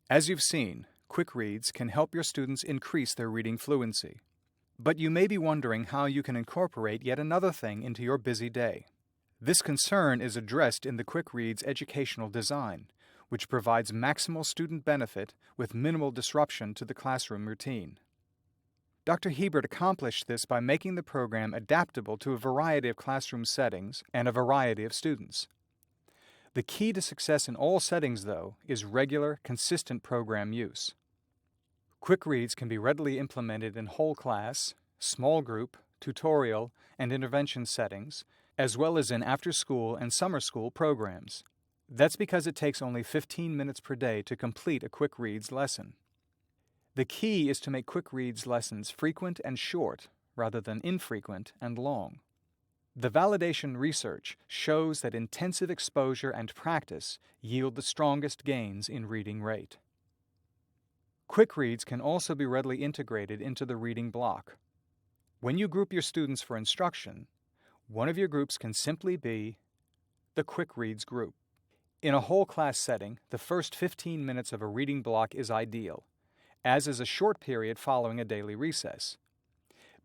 As you've seen, QuickReads can help your students increase their reading fluency. But you may be wondering how you can incorporate yet another thing into your busy day. This concern is addressed in the QuickReads educational design, which provides maximal student benefit with minimal disruption to the classroom routine. Dr. Hebert accomplished this by making the program adaptable to a variety of classroom settings and a variety of students. The key to success in all settings, though, is regular, consistent program use. QuickReads can be readily implemented in whole class, small group, tutorial, and intervention settings, as well as in after-school and summer school programs. That's because it takes only 15 minutes per day to complete a QuickReads lesson. The key is to make QuickReads lessons frequent and short, rather than infrequent and long. The validation research shows that intensive exposure and practice yield the strongest gains in reading rate. QuickReads can also be readily integrated into the reading block. When you group your students for instruction, one of your groups can simply be the QuickReads group. In a whole class setting, the first 15 minutes of a reading block is ideal, as is a short period following a daily recess.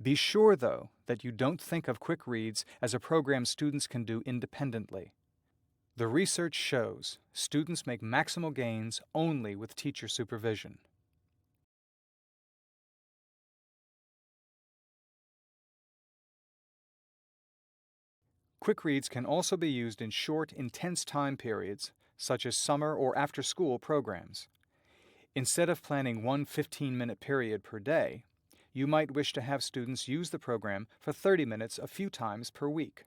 Be sure, though, that you don't think of QuickReads as a program students can do independently. The research shows students make maximal gains only with teacher supervision. QuickReads can also be used in short, intense time periods, such as summer or after-school programs. Instead of planning one 15-minute period per day, you might wish to have students use the program for 30 minutes a few times per week.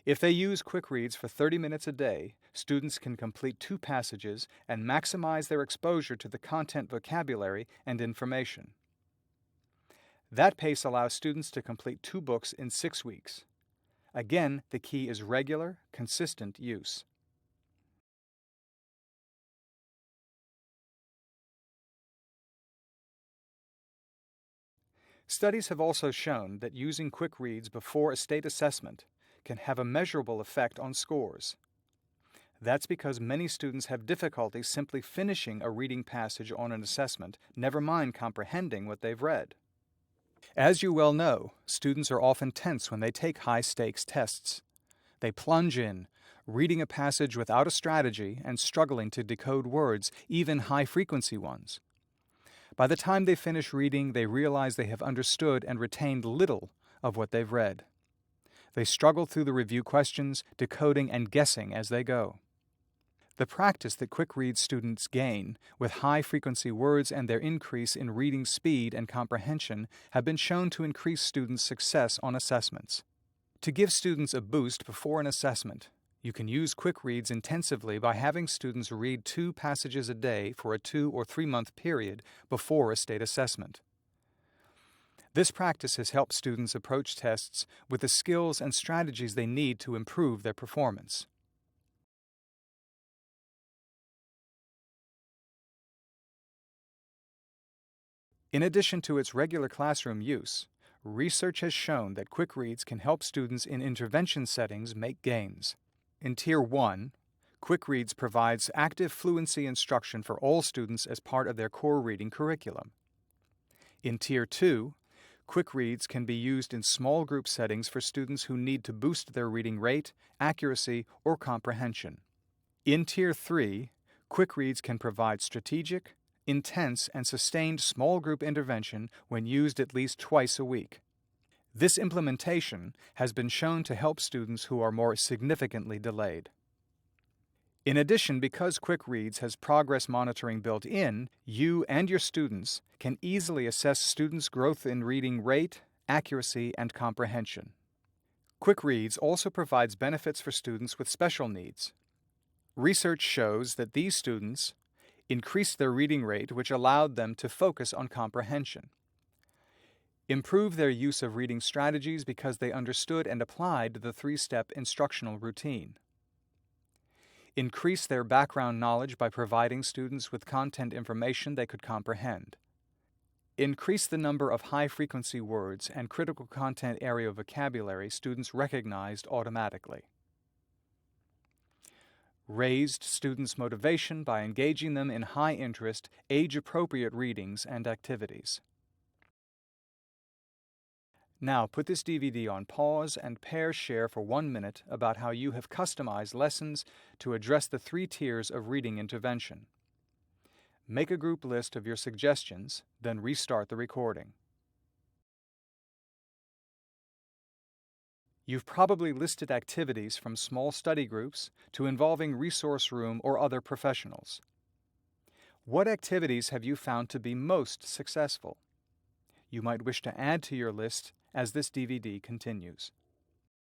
If they use QuickReads for 30 minutes a day, students can complete 2 passages and maximize their exposure to the content vocabulary and information. That pace allows students to complete 2 books in 6 weeks. Again, the key is regular, consistent use. Studies have also shown that using QuickReads before a state assessment can have a measurable effect on scores. That's because many students have difficulty simply finishing a reading passage on an assessment, never mind comprehending what they've read. As you well know, students are often tense when they take high-stakes tests. They plunge in, reading a passage without a strategy and struggling to decode words, even high-frequency ones. By the time they finish reading, they realize they have understood and retained little of what they've read. They struggle through the review questions, decoding and guessing as they go. The practice that QuickReads students gain with high-frequency words and their increase in reading speed and comprehension have been shown to increase students' success on assessments. To give students a boost before an assessment, you can use QuickReads intensively by having students read 2 passages a day for a 2 or 3 month period before a state assessment. This practice has helped students approach tests with the skills and strategies they need to improve their performance. In addition to its regular classroom use, research has shown that QuickReads can help students in intervention settings make gains. In Tier 1, QuickReads provides active fluency instruction for all students as part of their core reading curriculum. In Tier 2, QuickReads can be used in small group settings for students who need to boost their reading rate, accuracy, or comprehension. In Tier 3, QuickReads can provide strategic, intense, and sustained small group intervention when used at least twice a week. This implementation has been shown to help students who are more significantly delayed. In addition, because QuickReads has progress monitoring built in, you and your students can easily assess students' growth in reading rate, accuracy, and comprehension. QuickReads also provides benefits for students with special needs. Research shows that these students increased their reading rate, which allowed them to focus on comprehension. Improve their use of reading strategies because they understood and applied the 3-step instructional routine. Increase their background knowledge by providing students with content information they could comprehend. Increase the number of high-frequency words and critical content area vocabulary students recognized automatically. raised students' motivation by engaging them in high-interest, age-appropriate readings and activities. Now put this DVD on pause and pair share for 1 minute about how you have customized lessons to address the 3 tiers of reading intervention. Make a group list of your suggestions, then restart the recording. You've probably listed activities from small study groups to involving resource room or other professionals. What activities have you found to be most successful? You might wish to add to your list as this DVD continues.